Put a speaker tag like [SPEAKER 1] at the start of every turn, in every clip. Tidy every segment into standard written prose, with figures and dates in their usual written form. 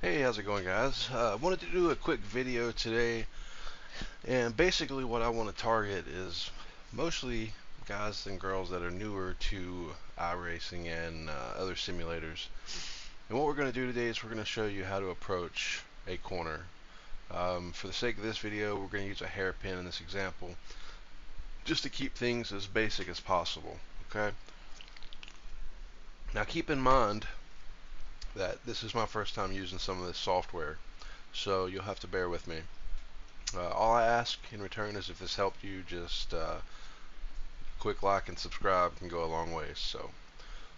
[SPEAKER 1] Hey, how's it going, guys? I wanted to do a quick video today, and basically what I want to target is mostly guys and girls that are newer to iRacing and other simulators. And what we're going to do today is we're going to show you how to approach a corner. For the sake of this video, we're going to use a hairpin in this example, just to keep things as basic as possible. Okay. Now keep in mind that this is my first time using some of this software, so you'll have to bear with me. All I ask in return is if this helped you, just quick like and subscribe can go a long way. So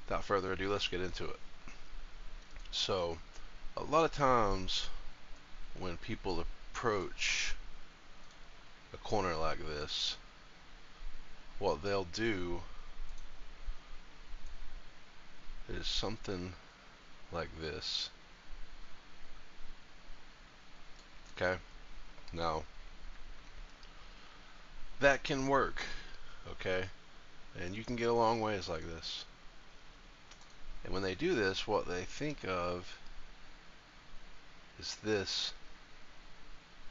[SPEAKER 1] without further ado, let's get into it. So a lot of times when people approach a corner like this, what they'll do is something like this. Okay, now that can work, okay, and you can get a long ways like this. And when they do this, what they think of is this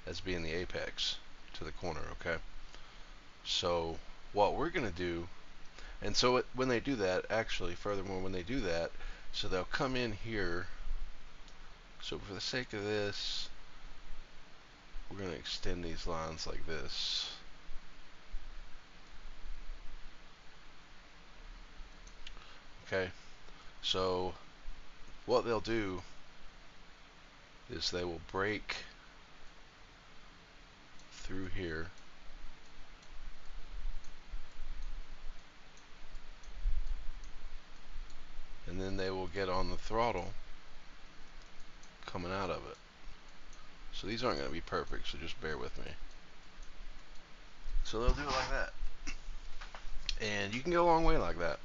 [SPEAKER 1] as being the apex to the corner. Okay, so what we're gonna do, and so when they do that, actually, furthermore, when they do that, so they'll come in here. So for the sake of this, we're gonna extend these lines like this. Okay, so what they'll do is they will break through here, and then they will get on the throttle coming out of it. So these aren't going to be perfect, so just bear with me. So they'll do it like that, and you can go a long way like that.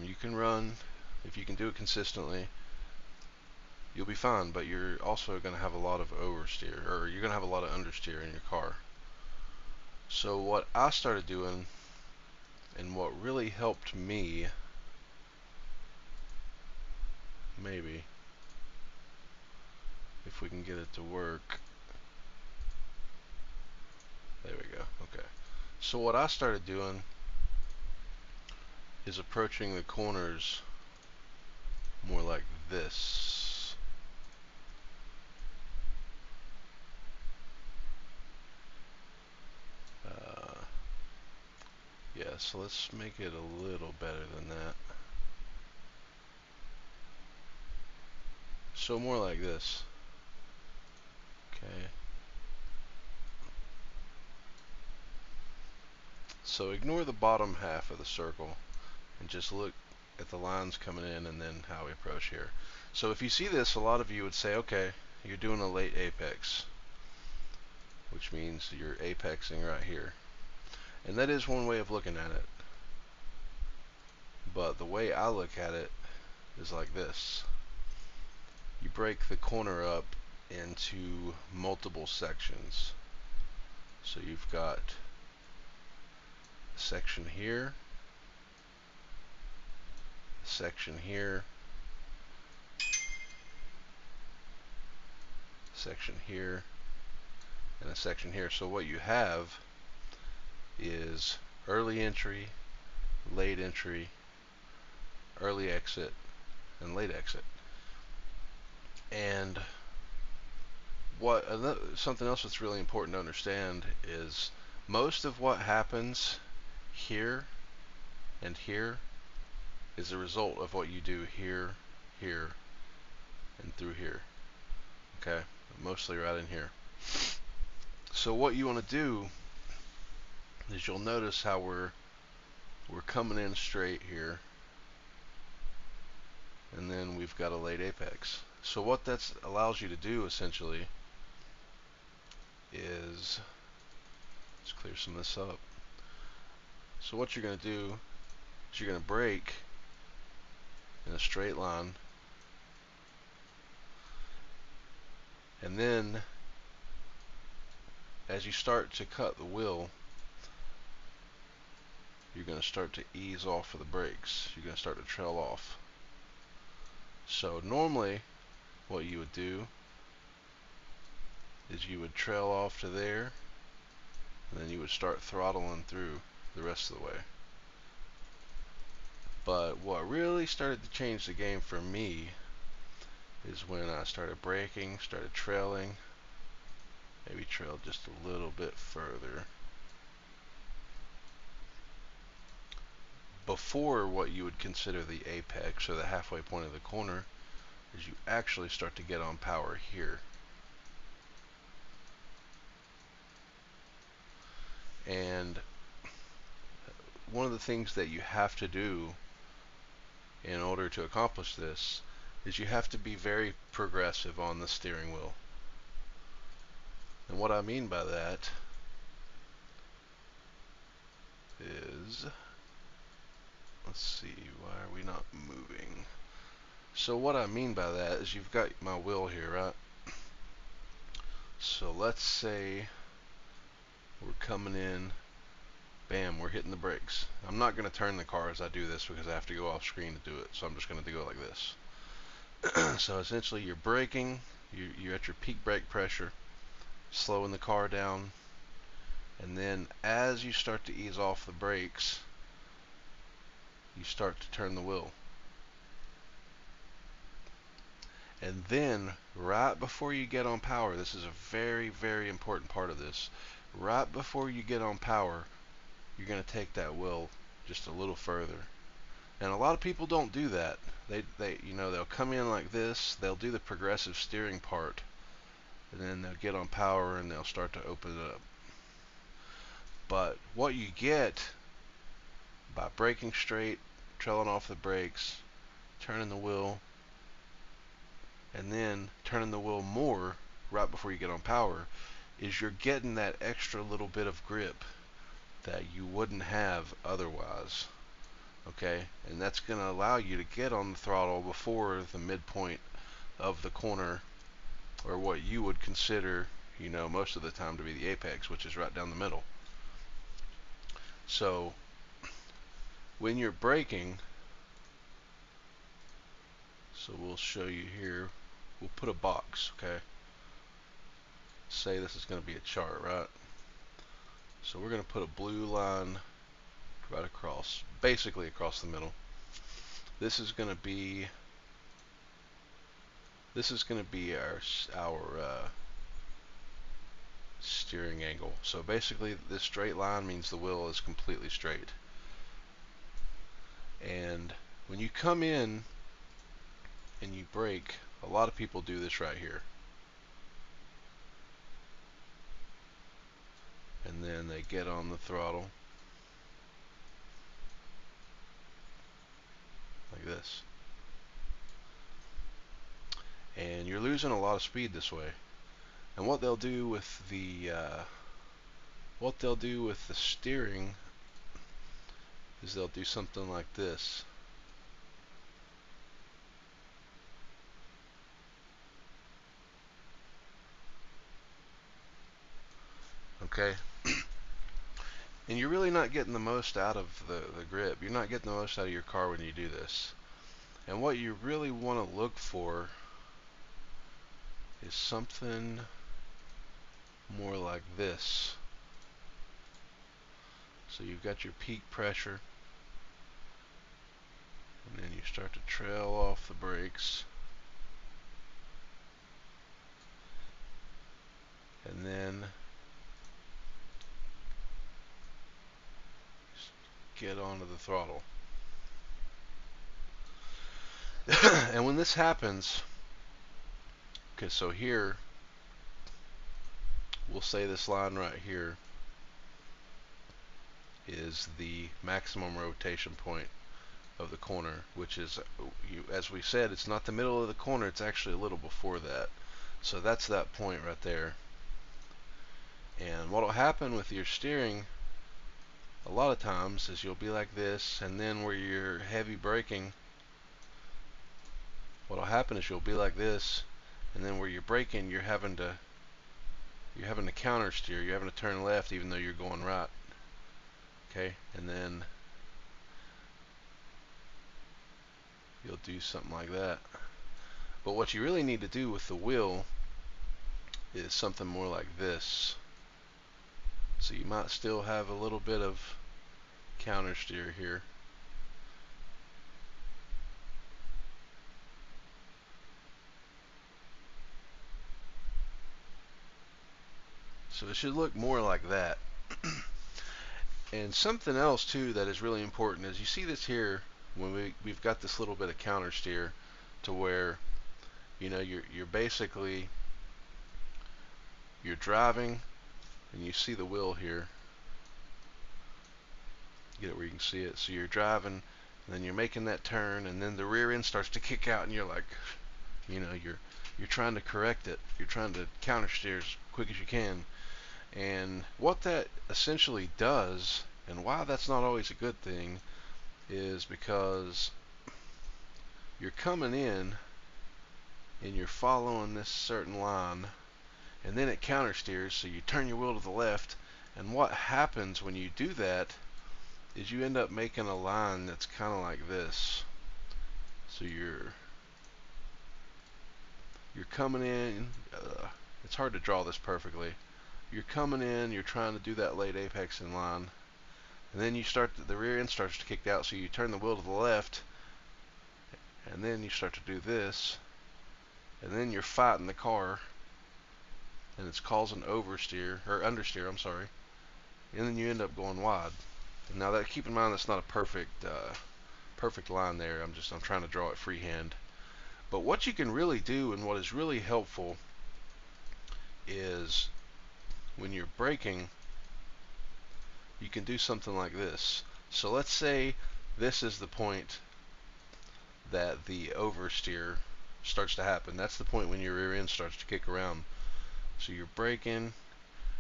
[SPEAKER 1] You can run, if you can do it consistently, you'll be fine, but you're also going to have a lot of oversteer, or you're going to have a lot of understeer in your car. So what I started doing, and what really helped me, maybe, if we can get it to work, there we go, okay. So what I started doing is approaching the corners more like this. Yeah, so let's make it a little better than that. So more like this. Okay. So ignore the bottom half of the circle and just look at the lines coming in and then how we approach here. So if you see this, a lot of you would say, okay, you're doing a late apex, which means you're apexing right here. And that is one way of looking at it. But the way I look at it is like this. You break the corner up into multiple sections. So you've got a section here, a section here, section here, and a section here. So what you have is early entry, late entry, early exit, and late exit. And something else that's really important to understand is most of what happens here and here is a result of what you do here, here, and through here. Okay, mostly right in here. So what you want to do is you'll notice how we're coming in straight here, and then we've got a late apex. So what that allows you to do essentially is, let's clear some of this up. So what you're going to do is you're going to brake in a straight line, and then as you start to cut the wheel, you're going to start to ease off of the brakes. You're going to start to trail off. So normally what you would do is you would trail off to there, and then you would start throttling through the rest of the way. But what really started to change the game for me is when I started braking, started trailing, maybe trailed just a little bit further. Before what you would consider the apex or the halfway point of the corner, is you actually start to get on power here. And one of the things that you have to do in order to accomplish this is you have to be very progressive on the steering wheel. And what I mean by that is, let's see, why are we not moving? So what I mean by that is you've got my wheel here, right? So let's say we're coming in, bam, we're hitting the brakes. I'm not going to turn the car as I do this because I have to go off screen to do it, so I'm just going to do it like this. So essentially you're braking, you're at your peak brake pressure, slowing the car down, and then as you start to ease off the brakes, you start to turn the wheel. And then right before you get on power, this is a very, very important part of this, right before you get on power, you're going to take that wheel just a little further. And a lot of people don't do that. They'll come in like this, they'll do the progressive steering part, and then they'll get on power and they'll start to open it up. But what you get by braking straight, trailing off the brakes, turning the wheel, and then turning the wheel more right before you get on power, is you're getting that extra little bit of grip that you wouldn't have otherwise. Okay, and that's going to allow you to get on the throttle before the midpoint of the corner, or what you would consider, most of the time to be the apex, which is right down the middle. So when you're braking, so we'll show you here, we'll put a box, okay? Say this is going to be a chart, right? So we're going to put a blue line right across, basically across the middle. This is going to be our steering angle. So basically this straight line means the wheel is completely straight. And when you come in and you brake, a lot of people do this right here. And then they get on the throttle like this. And you're losing a lot of speed this way. And what they'll do with the steering is they'll do something like this. Okay? And you're really not getting the most out of the grip. You're not getting the most out of your car when you do this. And what you really want to look for is something more like this. So you've got your peak pressure, and then you start to trail off the brakes, and then get onto the throttle. And when this happens, okay, so here, we'll say this line right here is the maximum rotation point of the corner, which is, as we said, it's not the middle of the corner, it's actually a little before that. So that's that point right there. And what will happen with your steering a lot of times is you'll be like this, and then where you're heavy braking, what will happen is you'll be like this, and then where you're braking, you're having to counter steer, you're having to turn left even though you're going right. Okay, and then you'll do something like that. But what you really need to do with the wheel is something more like this. So you might still have a little bit of counter steer here. So it should look more like that. And something else too that is really important is you see this here when we've got this little bit of counter steer to where you're basically you're driving and you see the wheel here. Get it where you can see it. So you're driving and then you're making that turn and then the rear end starts to kick out and you're like, you're trying to correct it. You're trying to counter steer as quick as you can. And what that essentially does, and why that's not always a good thing, is because you're coming in and you're following this certain line and then it counter steers, so you turn your wheel to the left, and what happens when you do that is you end up making a line that's kind of like this. So you're coming in, it's hard to draw this perfectly. You're coming in, you're trying to do that late apexing line, and then you start the rear end starts to kick out, so you turn the wheel to the left, and then you start to do this, and then you're fighting the car, and it's causing oversteer or understeer, I'm sorry, and then you end up going wide. And now that, keep in mind that's not a perfect line there. I'm trying to draw it freehand. But what you can really do and what is really helpful is when you're braking, you can do something like this. So let's say this is the point that the oversteer starts to happen. That's the point when your rear end starts to kick around. So you're braking,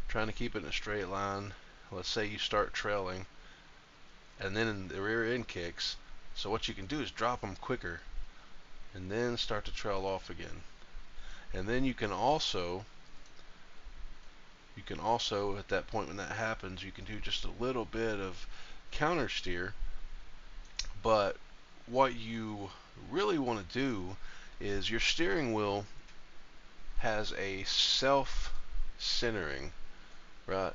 [SPEAKER 1] trying to keep it in a straight line. Let's say you start trailing, and then the rear end kicks. So what you can do is drop them quicker, and then start to trail off again. And then you can also at that point when that happens, you can do just a little bit of counter steer. But what you really want to do is your steering wheel has a self-centering, right?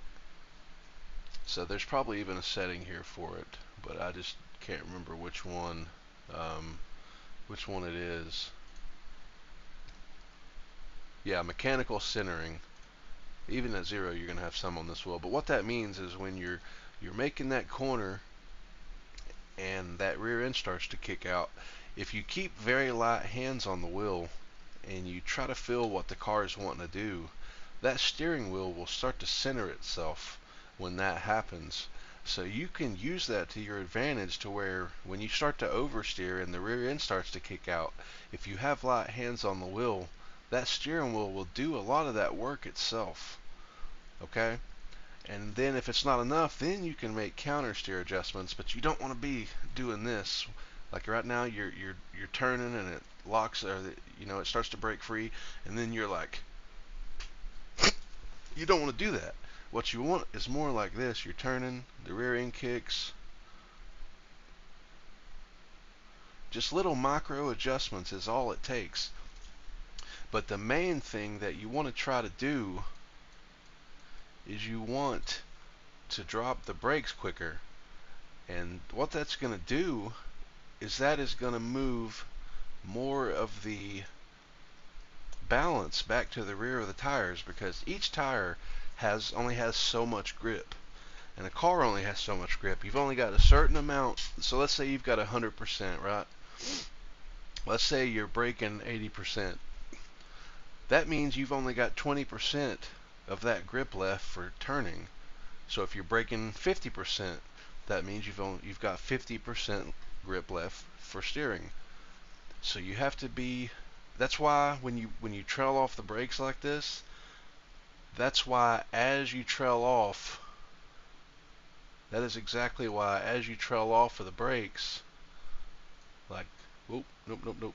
[SPEAKER 1] So there's probably even a setting here for it, but I just can't remember which one it is. Yeah, mechanical centering. Even at 0, you're going to have some on this wheel. But what that means is when you're making that corner and that rear end starts to kick out, if you keep very light hands on the wheel and you try to feel what the car is wanting to do, that steering wheel will start to center itself when that happens. So you can use that to your advantage to where when you start to oversteer and the rear end starts to kick out, if you have light hands on the wheel, that steering wheel will do a lot of that work itself. Okay? And then if it's not enough, then you can make counter steer adjustments, but you don't want to be doing this. Like right now you're turning and it locks, or it starts to break free, and then you're like, you don't want to do that. What you want is more like this. You're turning, the rear end kicks. Just little micro adjustments is all it takes. But the main thing that you want to try to do is you want to drop the brakes quicker. And what that's going to do is that is going to move more of the balance back to the rear of the tires, because each tire only has so much grip, and a car only has so much grip. You've only got a certain amount. So let's say you've got 100%, right? Let's say you're braking 80%. That means you've only got 20% of that grip left for turning. So if you're braking 50%, that means you've got 50% grip left for steering. So you have to be. That's why when you trail off the brakes like this, that's why as you trail off, that is exactly why as you trail off of the brakes, like, whoop, nope.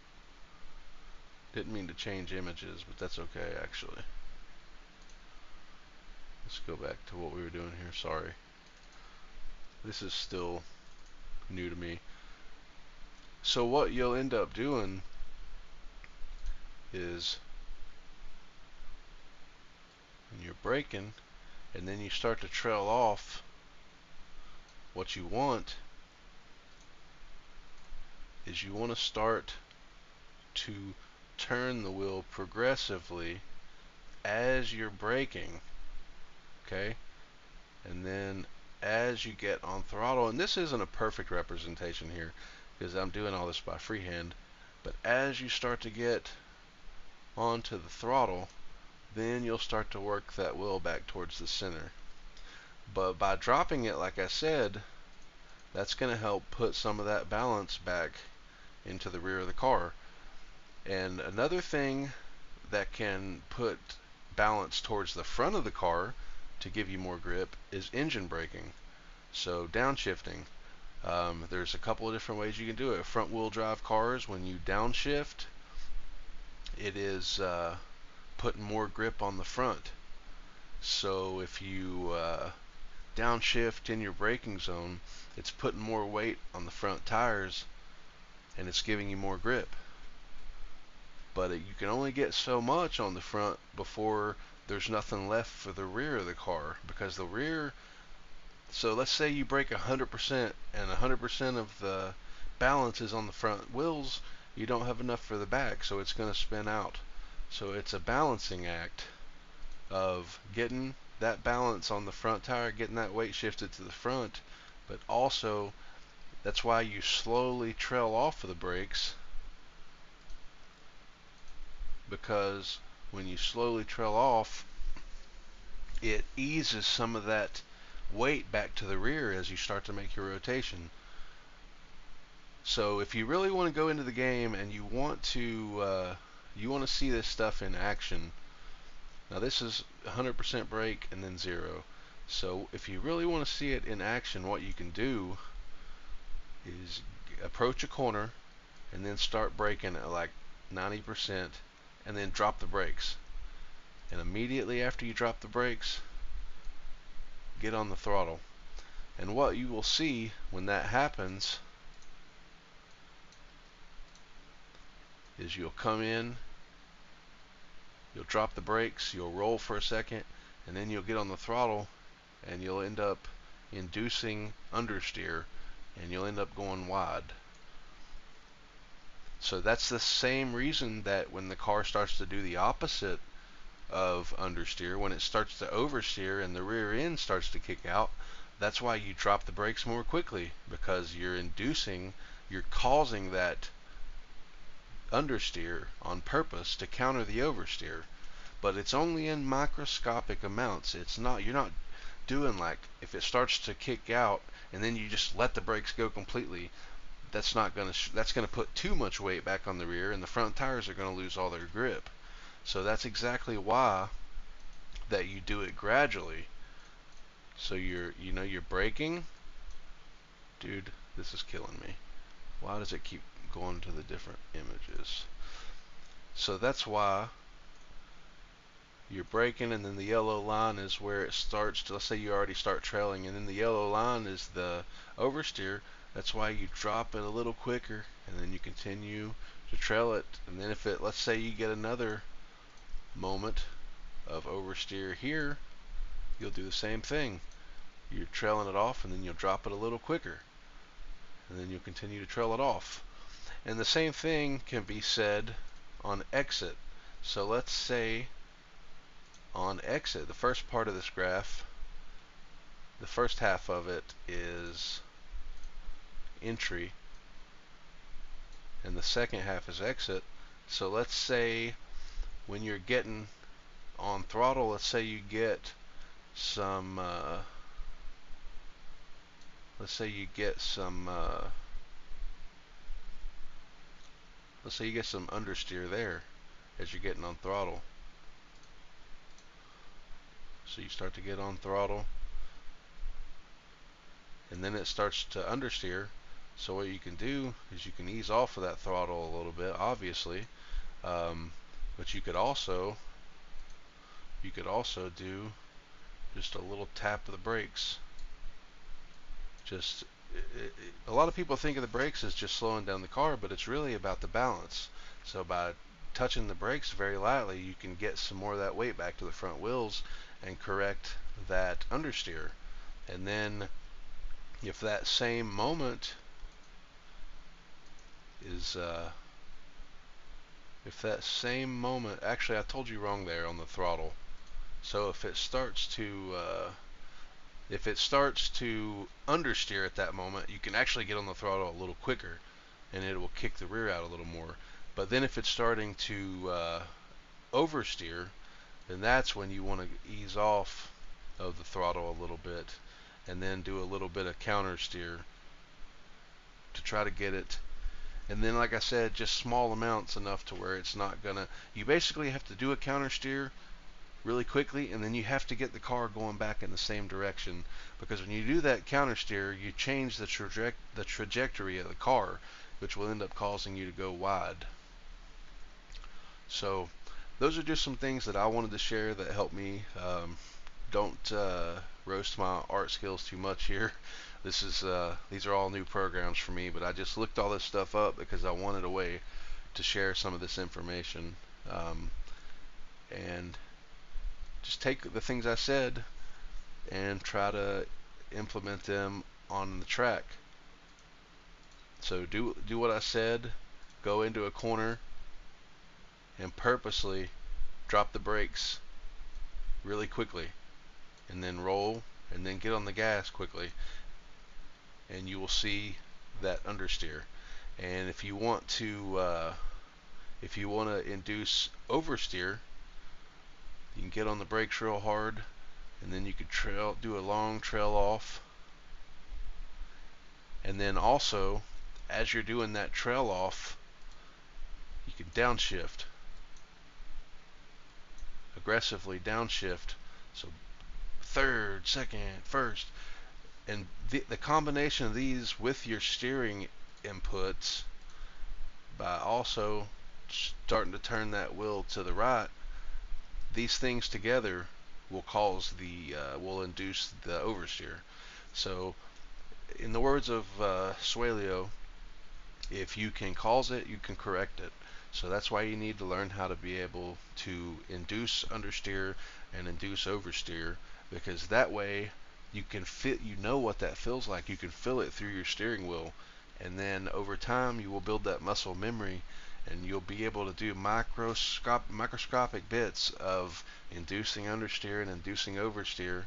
[SPEAKER 1] Didn't mean to change images, but that's okay actually. Let's go back to what we were doing here. Sorry. This is still new to me. So what you'll end up doing is when you're braking and then you start to trail off, what you want is you want to start to turn the wheel progressively as you're braking, okay? And then as you get on throttle, and this isn't a perfect representation here because I'm doing all this by freehand, but as you start to get onto the throttle, then you'll start to work that wheel back towards the center. But by dropping it, like I said, that's going to help put some of that balance back into the rear of the car. And another thing that can put balance towards the front of the car to give you more grip is engine braking. So downshifting. There's a couple of different ways you can do it. Front wheel drive cars, when you downshift, it is putting more grip on the front. So if you downshift in your braking zone, it's putting more weight on the front tires and it's giving you more grip. But you can only get so much on the front before there's nothing left for the rear of the car, because the rear, so let's say you brake 100% and 100% of the balance is on the front wheels, you don't have enough for the back, so it's going to spin out. So it's a balancing act of getting that balance on the front tire, getting that weight shifted to the front, but also that's why you slowly trail off of the brakes, because when you slowly trail off, it eases some of that weight back to the rear as you start to make your rotation. So if you really want to go into the game and you want to see this stuff in action, now this is 100% brake and then 0. So if you really want to see it in action, what you can do is approach a corner and then start braking at like 90% and then drop the brakes. And immediately after you drop the brakes, get on the throttle. And what you will see when that happens is you'll come in, you'll drop the brakes, you'll roll for a second, and then you'll get on the throttle and you'll end up inducing understeer and you'll end up going wide. So that's the same reason that when the car starts to do the opposite of understeer, when it starts to oversteer and the rear end starts to kick out, that's why you drop the brakes more quickly, because you're causing that understeer on purpose to counter the oversteer. But it's only in microscopic amounts. You're not doing like, if it starts to kick out and then you just let the brakes go completely, that's going to put too much weight back on the rear and the front tires are going to lose all their grip. So that's exactly why that you do it gradually. So you're braking. Dude, this is killing me. Why does it keep going to the different images? So that's why you're braking, and then the yellow line is where it starts. Let's say you already start trailing, and then the yellow line is the oversteer. That's why you drop it a little quicker, and then you continue to trail it. And then let's say you get another moment of oversteer here, you'll do the same thing. You're trailing it off, and then you'll drop it a little quicker, and then you'll continue to trail it off. And the same thing can be said on exit. So let's say on exit, the first part of this graph, the first half of it is entry, and the second half is exit. So let's say when you're getting on throttle, let's say you get some understeer there as you're getting on throttle. So you start to get on throttle, and then it starts to understeer. So what you can do is you can ease off of that throttle a little bit, obviously, but you could also do just a little tap of the brakes. A lot of people think of the brakes as just slowing down the car, but it's really about the balance. So by touching the brakes very lightly, you can get some more of that weight back to the front wheels and correct that understeer. And then if that same moment is actually I told you wrong there on the throttle. So if it starts to understeer at that moment, you can actually get on the throttle a little quicker, and it will kick the rear out a little more. But then if it's starting to oversteer, then that's when you want to ease off of the throttle a little bit, and then do a little bit of counter steer to try to get it. And then, like I said, just small amounts, enough to where it's not gonna, you basically have to do a counter steer really quickly, and then you have to get the car going back in the same direction, because when you do that counter steer, you change the trajectory of the car, which will end up causing you to go wide. So those are just some things that I wanted to share that help me. Don't roast my art skills too much here. These are all new programs for me, but I just looked all this stuff up because I wanted a way to share some of this information, and just take the things I said and try to implement them on the track. So do what I said. Go into a corner and purposely drop the brakes really quickly, and then roll, and then get on the gas quickly, and you will see that understeer. And if you want to induce oversteer, you can get on the brakes real hard, and then you could do a long trail off. And then also, as you're doing that trail off, you can downshift, aggressively downshift. So third, second, first, and the combination of these with your steering inputs, by also starting to turn that wheel to the right, these things together will will induce the oversteer. So in the words of Suelio, if you can cause it, you can correct it. So that's why you need to learn how to be able to induce understeer and induce oversteer, because that way you know what that feels like. You can feel it through your steering wheel, and then over time you will build that muscle memory, and you'll be able to do microscopic bits of inducing understeer and inducing oversteer,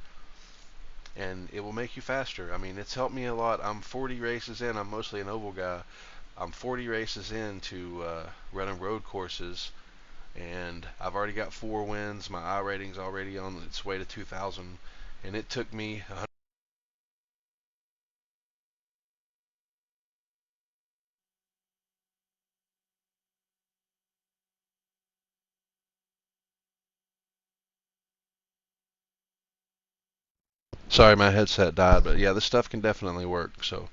[SPEAKER 1] and it will make you faster. I mean, it's helped me a lot. I'm 40 races in. I'm mostly an oval guy. I'm 40 races into running road courses, and I've already got 4 wins. My I rating's already on its way to 2,000, and it took me sorry, my headset died, but yeah, this stuff can definitely work. So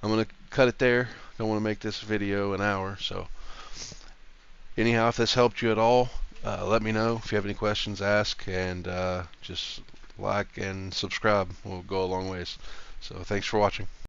[SPEAKER 1] I'm gonna cut it there. Don't want to make this video an hour. So anyhow, if this helped you at all, let me know. If you have any questions, ask, and just like and subscribe will go a long ways. So thanks for watching.